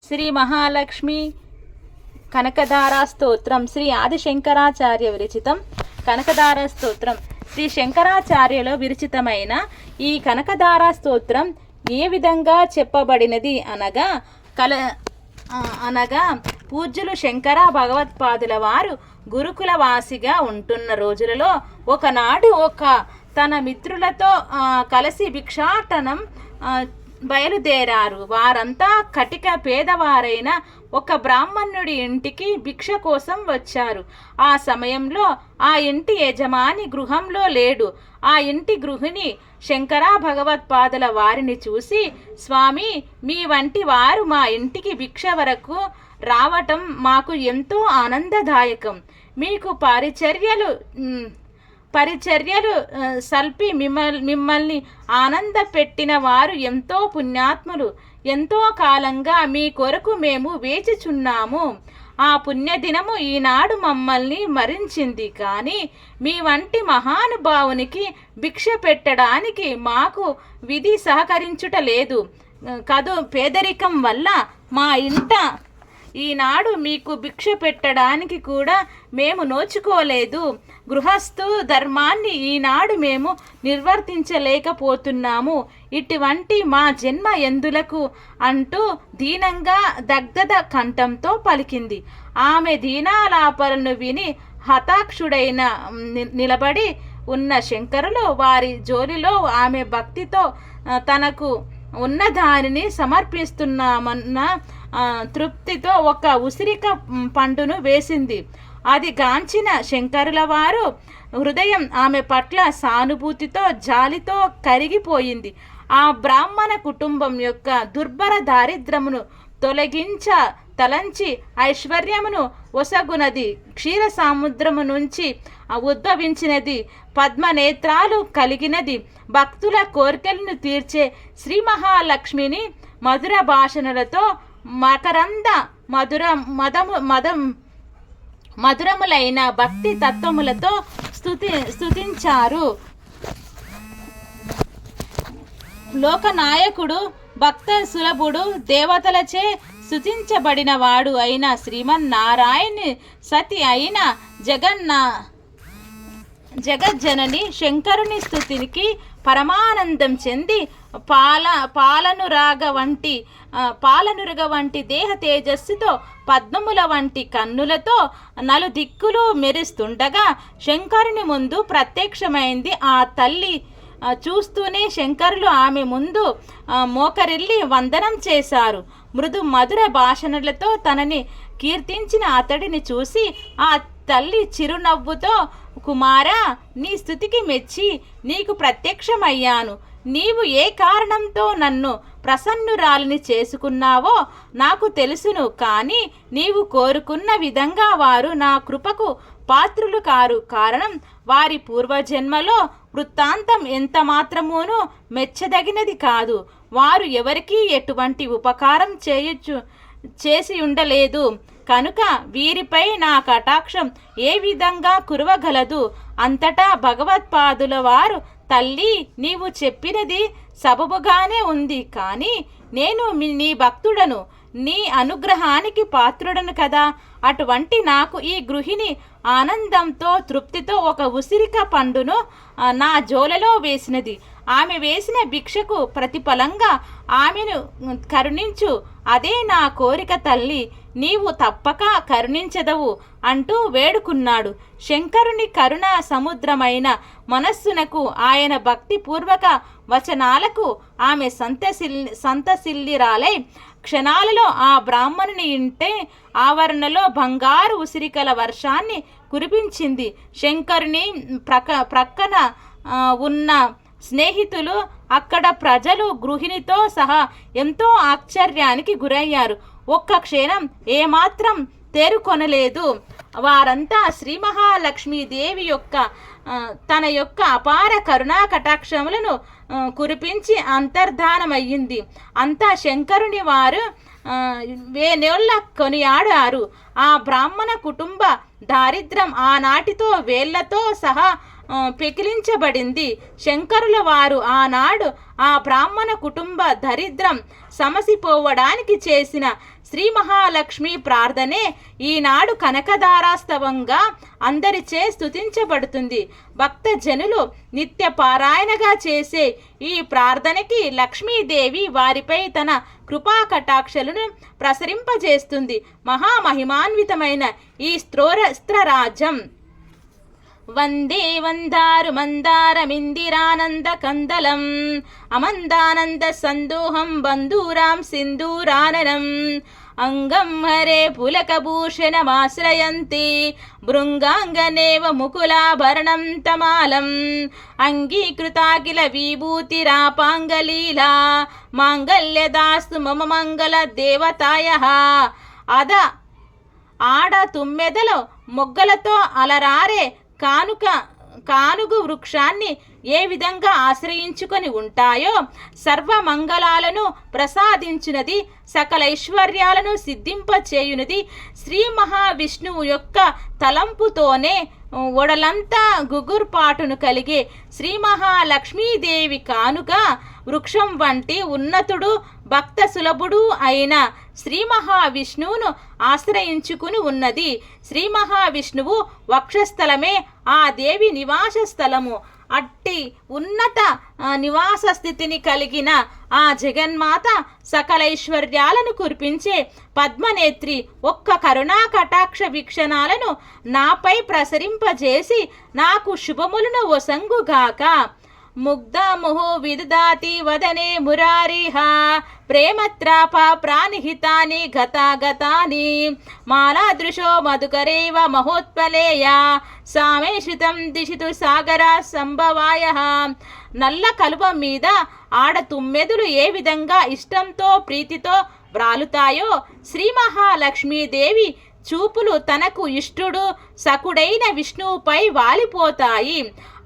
శ్రీ మహాలక్ష్మి కనకధారా స్తోత్రం శ్రీ ఆదిశంకరాచార్య విరచితం. కనకధారా స్తోత్రం శ్రీ శంకరాచార్యలో విరచితమైన ఈ కనకధారా స్తోత్రం ఏ విధంగా చెప్పబడినది అనగా పూజ్యులు శంకర భగవత్పాదుల వారు గురుకుల వాసిగా ఉంటున్న రోజులలో ఒకనాడు తన మిత్రులతో కలిసి భిక్షాటనం బయలుదేరారు. వారంతా కటిక పేదవారైన ఒక బ్రాహ్మణుడి ఇంటికి భిక్ష కోసం వచ్చారు. ఆ సమయంలో ఆ ఇంటి యజమాని గృహంలో లేడు. ఆ ఇంటి గృహిణి శంకర భగవత్పాదుల వారిని చూసి, స్వామి, మీ వంటి వారు మా ఇంటికి భిక్ష వరకు రావటం మాకు ఎంతో ఆనందదాయకం. మీకు పరిచర్యలు సల్పి మిమ్మల్ని ఆనంద పెట్టిన వారు ఎంతో పుణ్యాత్ములు. ఎంతో కాలంగా మీ కొరకు మేము వేచిచున్నాము. ఆ పుణ్యదినము ఈనాడు మమ్మల్ని మరించింది. కానీ మీ వంటి మహానుభావునికి భిక్ష పెట్టడానికి మాకు విధి సహకరించుట లేదు కదూ. పేదరికం వల్ల మా ఇంట ఈనాడు మీకు భిక్ష పెట్టడానికి కూడా మేము నోచుకోలేదు. గృహస్థు ధర్మాన్ని ఈనాడు మేము నిర్వర్తించలేకపోతున్నాము. ఇటువంటి మా జన్మ ఎందులకు అంటూ దీనంగా దగ్ధద కంఠంతో పలికింది. ఆమె దీనాలాపలను విని హతాక్షుడైన నిలబడి ఉన్న శంకరులు వారి జోలిలో ఆమె భక్తితో తనకు ఉన్న దానిని సమర్పిస్తున్నామన్న తృప్తితో ఒక ఉసిరిక పండును వేసింది. అది గాంచిన శంకరుల వారు హృదయం ఆమె పట్ల సానుభూతితో జాలితో కరిగిపోయింది. ఆ బ్రాహ్మణ కుటుంబం యొక్క దుర్భర దారిద్రమును తలంచి ఐశ్వర్యమును ఒసగునది. క్షీర సముద్రము నుంచి ఉద్భవించినది. పద్మనేత్రాలు కలిగినది. భక్తుల కోరికలను తీర్చే శ్రీ మహాలక్ష్మిని మధుర భాషణలతో మకరంద మధురములైన భక్తి తత్వములతో స్తుతించారు. లోకనాయకుడు, భక్త సులభుడు, దేవతలచే స్తుతించబడిన వాడు అయిన శ్రీమన్నారాయణి సతి అయిన జగజ్జనని శంకరుని స్తుతికి పరమానందం చెంది పాలనురగ వంటి దేహ తేజస్సుతో పద్మముల వంటి కన్నులతో నలుదిక్కులు మెరుస్తుండగా శంకరుని ముందు ప్రత్యక్షమైంది ఆ తల్లి. చూస్తూనే శంకరులు ఆమె ముందు మోకరిల్లి వందనం చేశారు. మృదు మధుర భాషణలతో తనని కీర్తించిన అతడిని చూసి ఆ తల్లి చిరునవ్వుతో, కుమారా, నీ స్థుతికి మెచ్చి నీకు ప్రత్యక్షమయ్యాను. నీవు ఏ కారణంతో నన్ను ప్రసన్నురాలిని చేసుకున్నావో నాకు తెలుసును. కానీ నీవు కోరుకున్న విధంగా వారు నా కృపకు పాత్రులు కారు. కారణం వారి పూర్వజన్మలో వృత్తాంతం ఎంత మాత్రమూను మెచ్చదగినది కాదు. వారు ఎవరికీ ఎటువంటి ఉపకారం చేసి ఉండలేదు. కనుక వీరిపై నా కటాక్షం ఏ విధంగా కురవగలదు? అంతటా భగవత్పాదుల వారు, తల్లి, నీవు చెప్పినది సబబుగానే ఉంది. కానీ నేను నీ భక్తుడను, నీ అనుగ్రహానికి పాత్రుడను కదా. అటువంటి నాకు ఈ గృహిణి ఆనందంతో తృప్తితో ఒక ఉసిరిక పండును నా జోలలో వేసినది. ఆమె వేసిన భిక్షకు ప్రతిఫలంగా ఆమెను కరుణించు. అదే నా కోరిక తల్లి, నీవు తప్పక కరుణించదవు అంటూ వేడుకున్నాడు. శంకరుని కరుణ సముద్రమైన ఆయన భక్తిపూర్వక వచనాలకు ఆమె సంతసిల్లిరాలై క్షణాలలో ఆ బ్రాహ్మణుని ఇంటే ఆవరణలో బంగారు ఉసిరికల వర్షాన్ని కురిపించింది. శంకరుని ప్రక్కన ఉన్న స్నేహితులు, అక్కడ ప్రజలు గృహిణితో సహా ఎంతో ఆశ్చర్యానికి గురయ్యారు. ఒక్క క్షణం ఏమాత్రం తేరుకొనలేదు. వారంతా శ్రీ మహాలక్ష్మీదేవి తన యొక్క అపార కరుణా కటాక్షములను కురిపించి అంతర్ధానమయ్యింది. అంతా శంకరుని వారు వేనోళ్ళ కొనియాడారు. ఆ బ్రాహ్మణ కుటుంబ దారిద్ర్యం ఆనాటితో వేళ్లతో సహా పెకిలించబడింది. శంకరుల వారు ఆనాడు ఆ బ్రాహ్మణ కుటుంబ దరిద్రం సమసిపోవడానికి చేసిన శ్రీ మహాలక్ష్మి ప్రార్థనే ఈనాడు కనకదారాస్తవంగా అందరిచే స్తుతించబడుతుంది. భక్త జనులు నిత్య పారాయణగా చేసే ఈ ప్రార్థనకి లక్ష్మీదేవి వారిపై తన కృపా కటాక్షలను ప్రసరింపజేస్తుంది. మహామహిమాన్వితమైన ఈ స్త్రోరస్త్రరాజ్యం వందే వందారు మందారమిందిరానంద కందలం అమందానంద సందోహం బంధూరాం సింధూరాననం అంగం హరే పులకభూషణమాశ్రయంతి భృంగాంగనేవ ముకులాభరణం తమాలం అంగీకృతాఖిల విభూతిరాపాంగలీలా మాంగల్యదాస్తు మమ మంగళ దేవతాయః. ఆడ తుమ్మెదలో మొగ్గలతో అలరారే కానుగు వృక్షాన్ని ఏ విధంగా ఆశ్రయించుకొని ఉంటాయో సర్వమంగళాలను ప్రసాదించినది, సకల ఐశ్వర్యాలను సిద్ధింపచేయునిది శ్రీ మహావిష్ణువు యొక్క తలంపుతోనే ఒడలంతా గుగుర్పాటును కలిగే శ్రీ మహాలక్ష్మీదేవి కానుక వృక్షం వంటి ఉన్నతుడు భక్త సులభుడు అయిన శ్రీ మహావిష్ణువును ఆశ్రయించుకుని ఉన్నది. శ్రీ మహావిష్ణువు వక్షస్థలమే ఆ దేవి నివాస స్థలము. అట్టి ఉన్నత నివాస స్థితిని కలిగిన ఆ జగన్మాత సకలైశ్వర్యాలను కురిపించే పద్మనేత్రి ఒక్క కరుణా కటాక్ష వీక్షణాలను నాపై ప్రసరింపజేసి నాకు శుభములను వసంగుగాక. ముగ్ధముహు విదదాతి వదనే మురారిహ ప్రేమత్రాప ప్రాణిహితాని గతాగతాని మాలాదృశో మధుకరేవ మహోత్పలేయ సామేషితం దిశితు సాగర సంభవాయ. నల్ల కలువ మీద ఆడ తుమ్మెదులు ఏ విధంగా ఇష్టంతో ప్రీతితో వ్రాలుతాయో శ్రీ మహాలక్ష్మీదేవి చూపులు తనకు ఇష్టుడు సకుడైన విష్ణువుపై వాలిపోతాయి.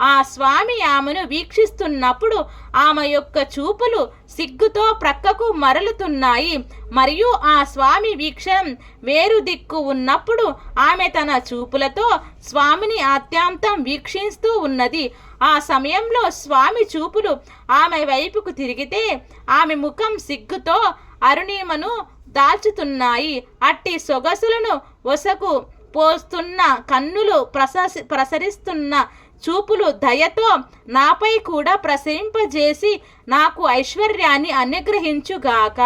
ఆ స్వామి ఆమెను వీక్షిస్తున్నప్పుడు ఆమె యొక్క చూపులు సిగ్గుతో ప్రక్కకు మరలుతున్నాయి. మరియు ఆ స్వామి వీక్షం వేరు దిక్కు ఉన్నప్పుడు ఆమె తన చూపులతో స్వామిని ఆత్యాంతం వీక్షిస్తూ ఉన్నది. ఆ సమయంలో స్వామి చూపులు ఆమె వైపుకు తిరిగితే ఆమె ముఖం సిగ్గుతో అరుణిమను దాల్చుతున్నాయి. అట్టి సొగసులను ఒసకు పోస్తున్న కన్నులు ప్రసరిస్తున్న చూపులు దయతో నాపై కూడా ప్రసరింపజేసి నాకు ఐశ్వర్యాన్ని అనుగ్రహించుగాక.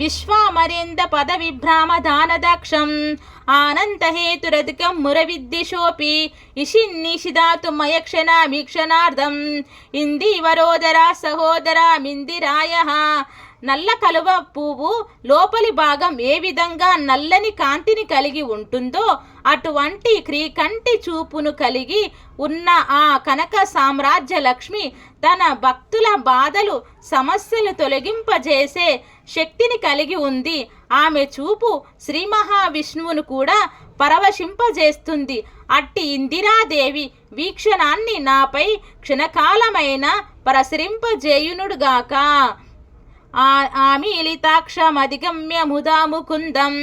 విశ్వామరేంద పద విభ్రామ దానదక్షం ఆనందహేతురధికం మురవిద్దిశోపి ఇషిన్నిషిదాతు మయక్షణ మీక్షణార్థం ఇందివరోదర సహోదర మిందిరాయ. నల్ల కలువ పువ్వు లోపలి భాగం ఏ విధంగా నల్లని కాంతిని కలిగి ఉంటుందో అటువంటి క్రీకంటి చూపును కలిగి ఉన్న ఆ కనక సామ్రాజ్య లక్ష్మి తన భక్తుల బాధలు సమస్యలు తొలగింపజేసే శక్తిని కలిగి ఉంది. ఆమె చూపు శ్రీ మహావిష్ణువును కూడా పరవశింపజేస్తుంది. అట్టి ఇందిరాదేవి వీక్షణాన్ని నాపై క్షణకాలమైన ప్రసరింపజేయునుడుగాక. ఆమీలితాక్షమధిగమ్య ముదా ముకుందం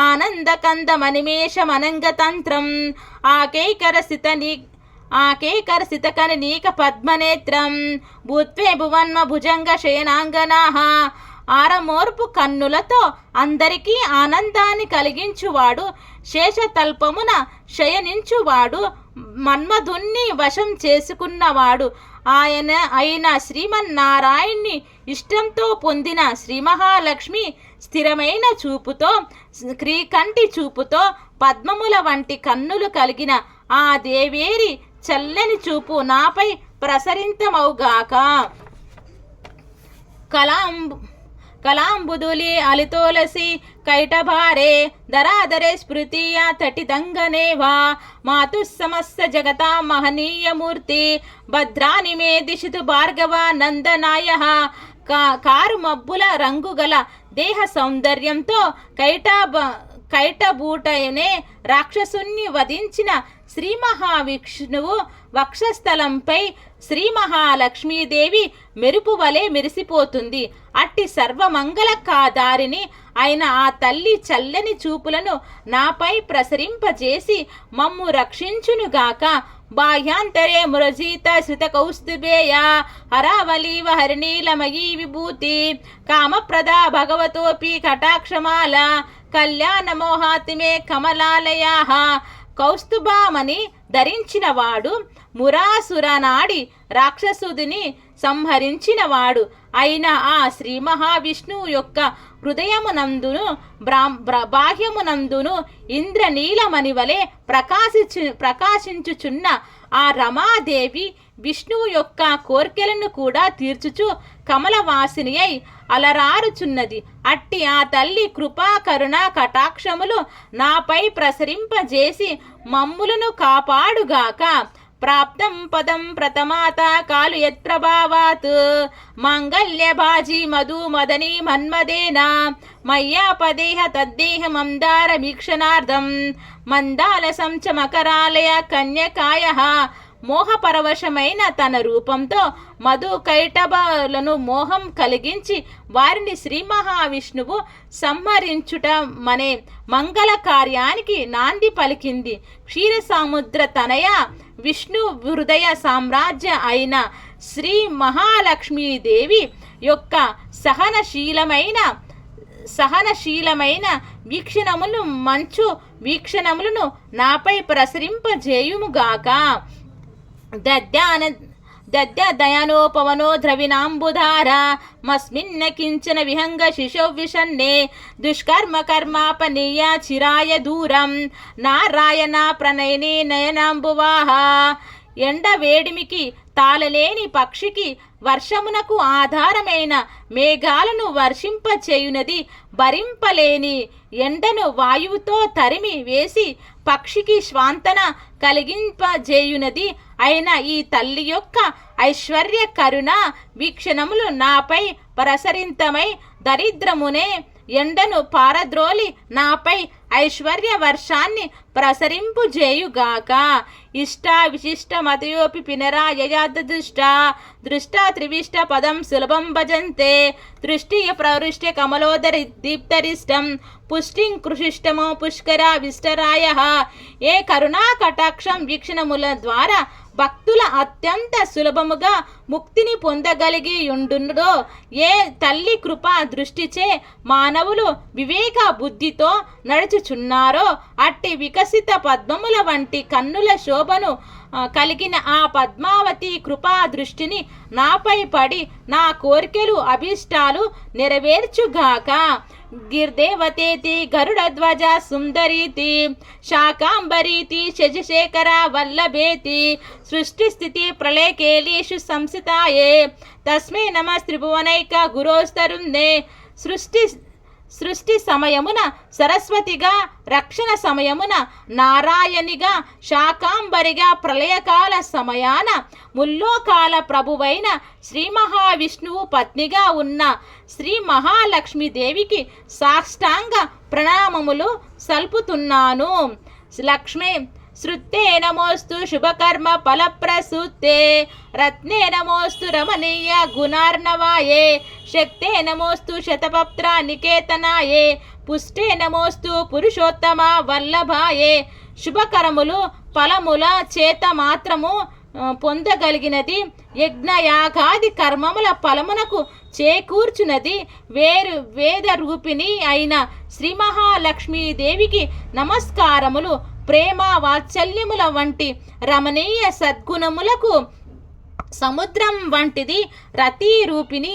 ఆనందకందమనిమేషమనంగతంత్రం ఆకేకరసితకనీక పద్మనేత్రం భూత్వే భువన్మ భుజంగ శయనాంగనాః. ఆరమోర్పు కన్నులతో అందరికీ ఆనందాన్ని కలిగించువాడు, శేషతల్పమున శయనించువాడు, మన్మధుణ్ణి వశం చేసుకున్నవాడు అయిన శ్రీమన్నారాయణ్ణి ఇష్టంతో పొందిన శ్రీ మహాలక్ష్మి స్థిరమైన చూపుతో క్రీకంటి చూపుతో పద్మముల వంటి కన్నులు కలిగిన ఆ దేవేరి చల్లని చూపు నాపై ప్రసరింతమవుగాక. కలాంబుదులి అలితోలసి కైటభారే ధరాధరే స్మృతియ తటిదంగనేవా మాతు సమస్త జగతా మహనీయమూర్తి భద్రాని మే దిశితు భార్గవ నందనాయ. కారు మబ్బుల రంగుగల దేహ సౌందర్యంతో కైటబూటనే రాక్షసుని వధించిన శ్రీ మహావిష్ణువు వక్షస్థలంపై శ్రీ మహాలక్ష్మీదేవి మెరుపు వలె మెరిసిపోతుంది. అట్టి సర్వమంగళకాదారిని అయిన ఆ తల్లి చల్లని చూపులను నాపై ప్రసరింపజేసి మమ్ము రక్షించునుగాక. బాహ్యాంతరే మురజీత శ్రిత కౌస్తుభేయ హరావలీవ హరిణీలమయీ విభూతి కామప్రదా భగవతోపి కటాక్షమాల కళ్యాణ మోహాతిమే కమలాలయా. కౌస్తుభామని ధరించినవాడు, మురాసురనాడి రాక్షసుడిని సంహరించినవాడు అయిన ఆ శ్రీ మహావిష్ణువు యొక్క హృదయమునందును బాహ్యమునందును ఇంద్రనీలమణి వలె ప్రకాశించుచున్న ఆ రమాదేవి విష్ణువు యొక్క కోర్కెలను కూడా తీర్చుచు కమలవాసిని అయి అలరారుచున్నది. అట్టి ఆ తల్లి కృపా కరుణ కటాక్షములు నాపై ప్రసరింపజేసి మమ్ములను కాపాడుగాక. ప్రాప్తం పదం ప్రతమాత కాలు యత్ప్రభావాత్ మాంగళ్య భాజీ మధు మదనీ మన్మదేన మయ్యాపదేహ తద్దేహ మందార వీక్షణార్థం మందాలసం చ మకరాలయ కన్యకాయ. మోహపరవశమైన తన రూపంతో మధు కైటభలను మోహం కలిగించి వారిని శ్రీ మహావిష్ణువు సంహరించుట మనే మంగళ కార్యానికి నాంది పలికింది. క్షీరసముద్ర తనయ విష్ణు హృదయ సామ్రాజ్య అయిన శ్రీ మహాలక్ష్మీదేవి యొక్క సహనశీలమైన వీక్షణములు మంచు వీక్షణములను నాపై ప్రసరింపజేయుముగాక. దద్యాదయానోపవనో ద్రవిణాంబుధార మస్మిన్న కించన విహంగ శిశో విషన్నే దుష్కర్మ కర్మాపనీయ చిరాయ దూరం నారాయణ ప్రణయనే నయనాంబువాహ. ఎండ వేడిమికి తాళలేని పక్షికి వర్షమునకు ఆధారమైన మేఘాలను వర్షింపచేయునది. భరింపలేని ఎండను వాయువుతో తరిమి వేసి పక్షికి స్వాంతన కలిగింపజేయునది అయిన ఈ తల్లి యొక్క ఐశ్వర్య కరుణ వీక్షణములు నాపై ప్రసరింతమై దరిద్రమునే ఎండను పారద్రోలి నాపై ఐశ్వర్య వర్షాన్ని ప్రసరింపుజేయుగాక. ఇష్ట విశిష్ట మతయోపి పినరాయయాదృష్ట దృష్ట త్రివిష్ట పదం సులభం భజంతే దృష్టియ ప్రవృష్ట్య కమలోదరి దీప్తరిష్టం పుష్టిం కృషిష్టమో పుష్కర విష్టరాయ. ఏ కరుణా కటాక్షం వీక్షణముల ద్వారా భక్తుల అత్యంత సులభముగా ముక్తిని పొందగలిగి ఉండునో, ఏ తల్లి కృపా దృష్టిచే మానవులు వివేక బుద్ధితో నడుచుచున్నారో అట్టి వికసిత పద్మముల వంటి కన్నుల శోభను కలిగిన ఆ పద్మావతి కృపా దృష్టిని నాపై పడి నా కోరికలు అభిష్టాలు నెరవేర్చుగాక. గిర్దేవతేతి గరుడధ్వజ సుందరీతి శాకాంబరీతి శశిశేఖర వల్లభేతి సృష్టి స్థితి ప్రళయకేలీషు సంస్థితాయే తస్మై నమః త్రిభువనైక గురోస్తరుందే. సృష్టి సమయమున సరస్వతిగా, రక్షణ సమయమున నారాయణిగా, శాకాంబరిగా, ప్రళయకాల సమయాన ముల్లోకాల ప్రభువైన శ్రీ మహావిష్ణువు పత్నిగా ఉన్న శ్రీ మహాలక్ష్మీదేవికి సాష్టాంగ ప్రణామములు సల్పుతున్నాను. లక్ష్మే శృత్తే నమోస్తు శుభకర్మ ఫలప్రసూతే రత్నే నమోస్తు రమణీయ గుణార్ణవాయే శక్తే నమోస్తు శతపత్ర నికేతనాయే పుష్టే నమోస్తు పురుషోత్తమ వల్లభాయే. శుభకరములు ఫలముల చేత మాత్రము పొందగలిగినది, యజ్ఞయాగాది కర్మముల ఫలమునకు చేకూర్చున్నది వేద రూపిణి అయిన శ్రీ మహాలక్ష్మీదేవికి నమస్కారములు. ప్రేమ వాత్సల్యముల వంటి రమణీయ సద్గుణములకు సముద్రం వంటిది రతి రూపిణి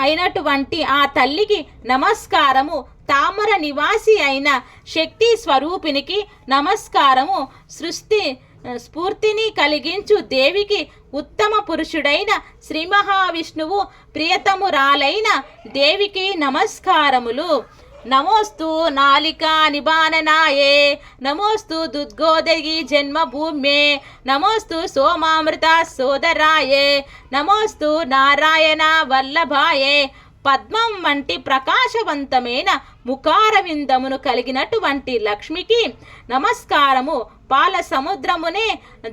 అయినటువంటి ఆ తల్లికి నమస్కారము. తామర నివాసి అయిన శక్తి స్వరూపినికి నమస్కారము. సృష్టి స్ఫూర్తిని కలిగించు దేవికి ఉత్తమ పురుషుడైన శ్రీ మహావిష్ణువు ప్రియతమురాలైన దేవికి నమస్కారములు. నమోస్తు నాలికా నిబాననాయే నమోస్తు దుద్గోదగి జన్మభూమ్యే నమోస్తు సోమామృత సోదరాయే నమోస్తు నారాయణ వల్లభాయే. పద్మం వంటి ప్రకాశవంతమైన ముఖారవిందమును కలిగినటువంటి లక్ష్మికి నమస్కారము. పాల సముద్రమునే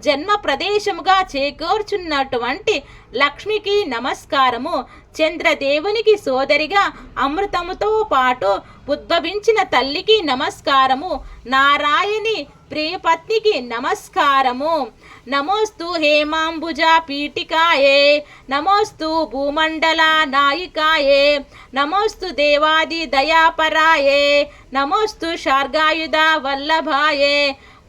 జన్మ ప్రదేశముగా చేకూర్చున్నటువంటి లక్ష్మికి నమస్కారము. చంద్రదేవునికి సోదరిగా అమృతముతో పాటు ఉద్భవించిన తల్లికి నమస్కారము. నారాయణి ప్రియపత్నికి నమస్కారము. నమోస్తు హేమాంబుజా పీఠికాయే, నమోస్తు భూమండల నాయికాయే, నమోస్తు దేవాది దయాపరాయే, నమోస్తు శార్గాయుధ వల్లభాయే.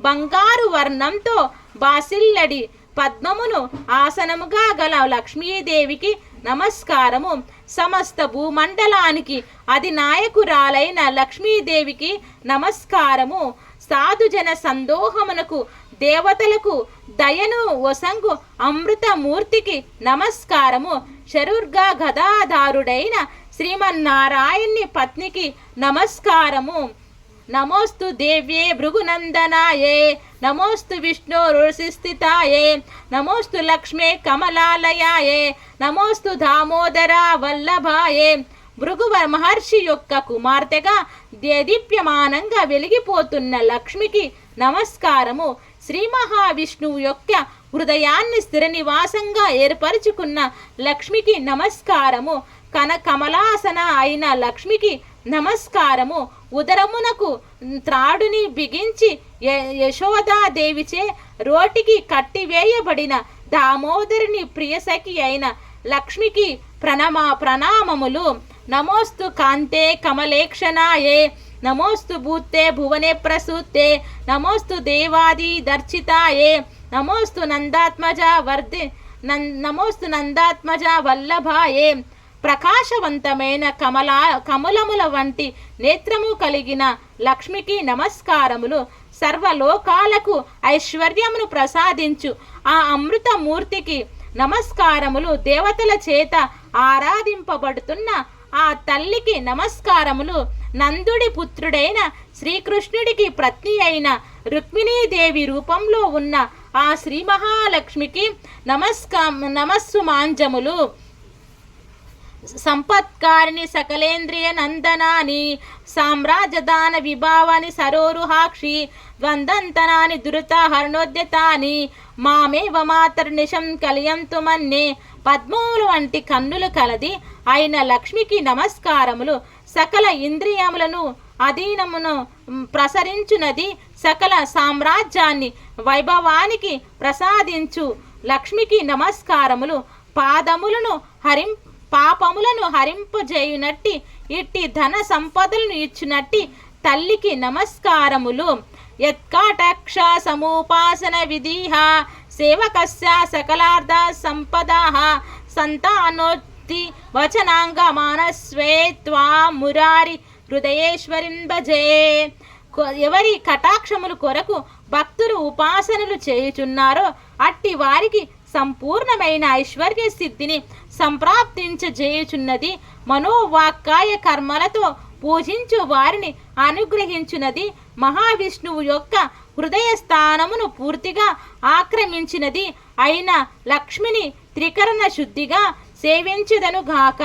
బంగారు వర్ణంతో బాసిల్లడి పద్మమును ఆసనముగా గల లక్ష్మీదేవికి నమస్కారము. సమస్త భూమండలానికి అధినాయకురాలైన లక్ష్మీదేవికి నమస్కారము. సాధుజన సందోహమునకు దేవతలకు దయను వసంగు అమృతమూర్తికి నమస్కారము. శరుర్గా గదాధారుడైన శ్రీమన్నారాయణ్ణి పత్నికి నమస్కారము. నమోస్తు దేవ్యే భృగునందనాయే, నమోస్తు విష్ణు ఋషిస్థితాయే, నమోస్తు లక్ష్మే కమలాలయాయే, నమోస్తు దామోదర వల్లభాయే. భృగు మహర్షి యొక్క కుమార్తెగా దేదీప్యమానంగా వెలిగిపోతున్న లక్ష్మికి నమస్కారము. శ్రీ మహావిష్ణువు యొక్క హృదయాన్ని స్థిర నివాసంగా ఏర్పరచుకున్న లక్ష్మికి నమస్కారము. కమలాసన అయిన లక్ష్మికి నమస్కారము. ఉదరమునకు త్రాడుని బిగించి యశోదాదేవిచే రోటికి కట్టివేయబడిన దామోదరుని ప్రియసఖి అయిన లక్ష్మికి ప్రణామములు. నమోస్తు కాంతే కమలేక్షణాయే, నమోస్తు భూతే భువనే ప్రసూతే, నమోస్తు దేవాది దర్శితాయే, నమోస్తు నందాత్మజ వల్లభాయే. ప్రకాశవంతమైన కమలముల వంటి నేత్రము కలిగిన లక్ష్మికి నమస్కారములు. సర్వలోకాలకు ఐశ్వర్యమును ప్రసాదించు ఆ అమృతమూర్తికి నమస్కారములు. దేవతల చేత ఆరాధింపబడుతున్న ఆ తల్లికి నమస్కారములు. నందుడి పుత్రుడైన శ్రీకృష్ణుడికి పత్ని అయిన రుక్మిణీదేవి రూపంలో ఉన్న ఆ శ్రీ మహాలక్ష్మికి నమస్సుమాంజములు. సంపత్కారిణి సకలేంద్రియ నందనాని, సామ్రాజ్యదాన విభావాని సరోరుహాక్షి, ద్వందంతనాని దురిత హరణోద్యతాని, మామేవ మాతర్నిశం కలియంతు మన్నే. పద్మములు వంటి కన్నులు కలది అయిన లక్ష్మికి నమస్కారములు. సకల ఇంద్రియములను అధీనమును ప్రసరించునది, సకల సామ్రాజ్యాన్ని వైభవానికి ప్రసాదించు లక్ష్మికి నమస్కారములు. పాపములను హరింపజేయునట్టి ఇట్టి ధన సంపదలను ఇచ్చినట్టి తల్లికి నమస్కారములు. యత్కాటాక్ష సముపాసన విధిహ, సేవకస్య సకలార్థ సంపదాః, సంతానోత్తి వచనాంగ మానస్వే త్వాం మురారి హృదయేశ్వరిన్ భజే. ఎవరి కటాక్షములు కొరకు భక్తులు ఉపాసనలు చేయుచున్నారో అట్టి వారికి సంపూర్ణమైన ఐశ్వర్య సిద్ధిని సంప్రాప్తించజేయుచున్నది. మనోవాక్కాయ కర్మలతో పూజించు వారిని అనుగ్రహించున్నది. మహావిష్ణువు యొక్క హృదయ స్థానమును పూర్తిగా ఆక్రమించినది అయిన లక్ష్మిని త్రికరణ శుద్ధిగా సేవించుదనుగాక.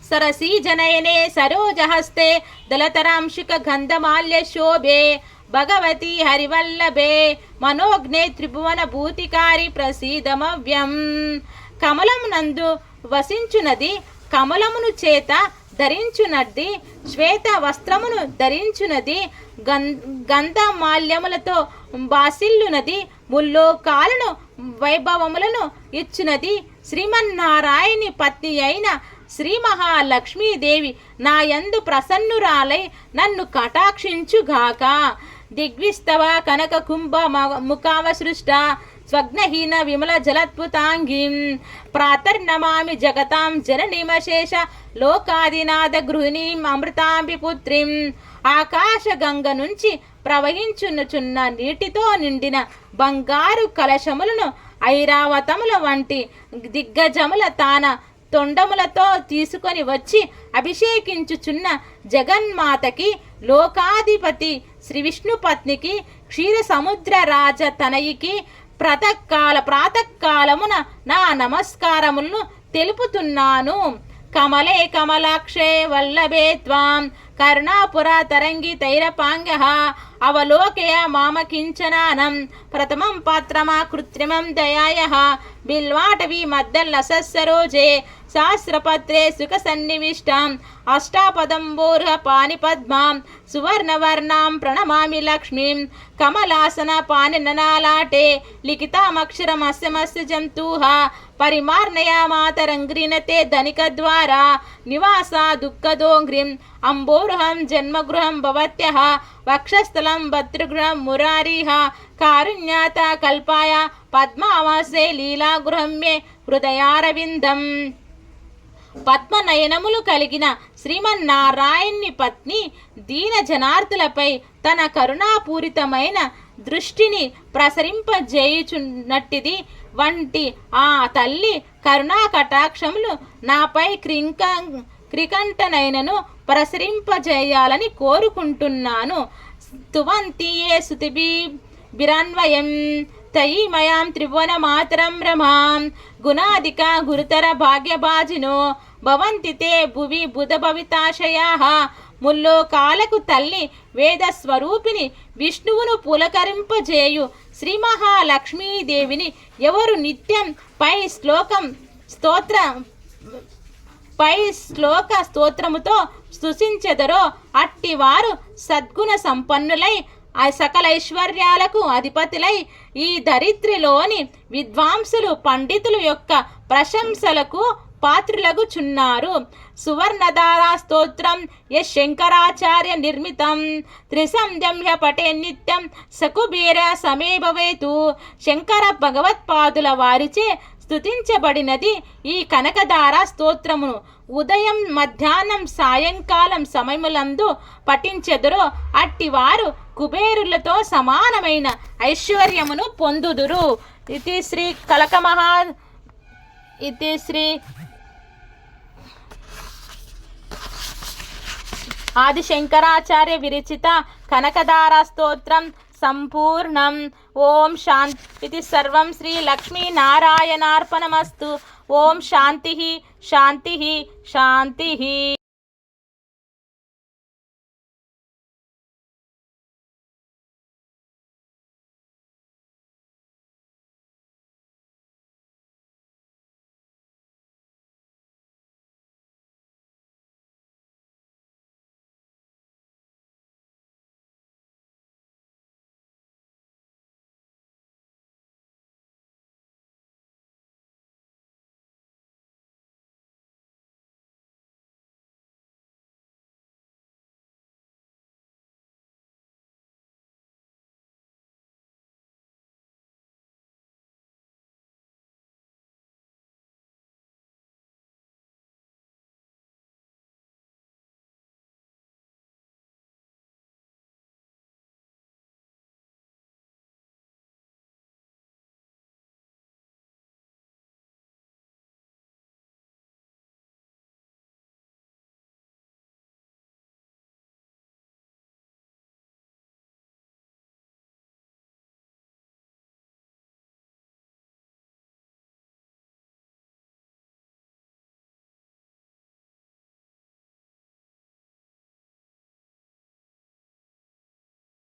సరసీజనయనే సరోజహస్తే దళతరాంశుక గంధమాల్య శోభే, భగవతి హరివల్లభే మనోజ్ఞే త్రిభువన భూతికారి ప్రసీదమవ్యం. కమలమునందు వసించునది, కమలమును చేత ధరించునది, శ్వేత వస్త్రమును ధరించునది, గంధమాల్యములతో బాసిల్లునది, ముల్లోకాలను వైభవములను ఇచ్చునది. శ్రీమన్నారాయణి పత్ని అయిన శ్రీ మహాలక్ష్మీదేవి నాయందు ప్రసన్నురాలై నన్ను కటాక్షించుగాక. దిగ్విస్తవ కనక కుంభ ముఖావసృష్ట స్వగ్నహీన విమల జలద్భుతాంగిం, ప్రాతర్నమామి జగతాం జననిమశేష లోకాదినాథ గృహిణీం అమృతాంబి పుత్రిం. ఆకాశ గంగ నుంచి ప్రవహించుచున్న నీటితో నిండిన బంగారు కలశములను ఐరావతముల వంటి దిగ్గజముల తాన తొండములతో తీసుకొని వచ్చి అభిషేకించుచున్న జగన్మాతకి, లోకాధిపతి శ్రీ విష్ణు పత్నికి, క్షీర సముద్ర రాజ తనయికి ప్రాతకాలమున నా నమస్కారములను తెలుపుతున్నాను. కమలే కమలాక్షే వల్లభే త్వాం కరుణాపుర తరంగి తైరపాంగః అవలోకయ మామ కించనానం ప్రథమం పాత్రమా కృత్రిమం దయాయః బిల్వాటవీ మద్దల్లసస్సరోజే శాస్త్రపత్రే సుఖ సన్నివిష్టాం అష్టాపదంబోర్హ పాని పద్మాం సువర్ణవర్ణాం ప్రణమామి లక్ష్మీం కమలాసన పానిననాలాటే లిఖితామక్షరమస్య జంతూః పరిమార్ణయా మాతరంగ్రీణతే ధనికద్వారా నివాసా దుఃఖదోంఘ్రిం అంబోరుహం జన్మగృహం భవత్యః వక్షస్థలం భద్రగృహం మురారిః కారుణ్యాత కల్పాయ పద్మావాసే లీలాగృహం మే హృదయారవిందం. పద్మనయనములు కలిగిన శ్రీమన్నారాయణ్ణి పత్ని దీన జనార్దులపై తన కరుణాపూరితమైన దృష్టిని ప్రసరింపజేయుచున్నట్టిది వంటి ఆ తల్లి కరుణా కటాక్షములు నాపై క్రికంఠనైనను ప్రసరింపజేయాలని కోరుకుంటున్నాను. స్తువంతియే సుతిభిరన్వయం తయీమయాం త్రిభువన మాతరం రమాం గుణాధిక గురుతర భాగ్యభాజినో భవంతి తే భువి బుధ భవితాశయాః. ముల్లోకాలకు తల్లి వేద స్వరూపిణి విష్ణువును పులకరింపజేయు శ్రీ మహాలక్ష్మీదేవిని ఎవరు నిత్యం పై శ్లోక స్తోత్రముతో స్తుతించెదరో అట్టివారు సద్గుణ సంపన్నులై సకల ఐశ్వర్యాలకు అధిపతులై ఈ దరిద్రిలోని విద్వాంసులు పండితుల యొక్క ప్రశంసలకు పాత్రులగుచున్నారు. సువర్ణధారా స్తోత్రం శంకరాచార్య నిర్మితం త్రిసంధ్య పటే నిత్యం సకుబేర సమే భవేతు. శంకర భగవత్పాదుల వారిచే స్తుతించబడినది ఈ కనకధార స్తోత్రమును ఉదయం మధ్యాహ్నం సాయంకాలం సమయములందు పఠించెదరో అట్టివారు కుబేరులతో సమానమైన ఐశ్వర్యమును పొందుదురు. ఇది శ్రీ ఆదిశంకరాచార్య విరచిత కనకధార స్తోత్రం సంపూర్ణం. ఓం శాంతి. ఇది సర్వం శ్రీ లక్ష్మీనారాయణార్పణమస్తు. ఓం శాంతి శాంతి శాంతి.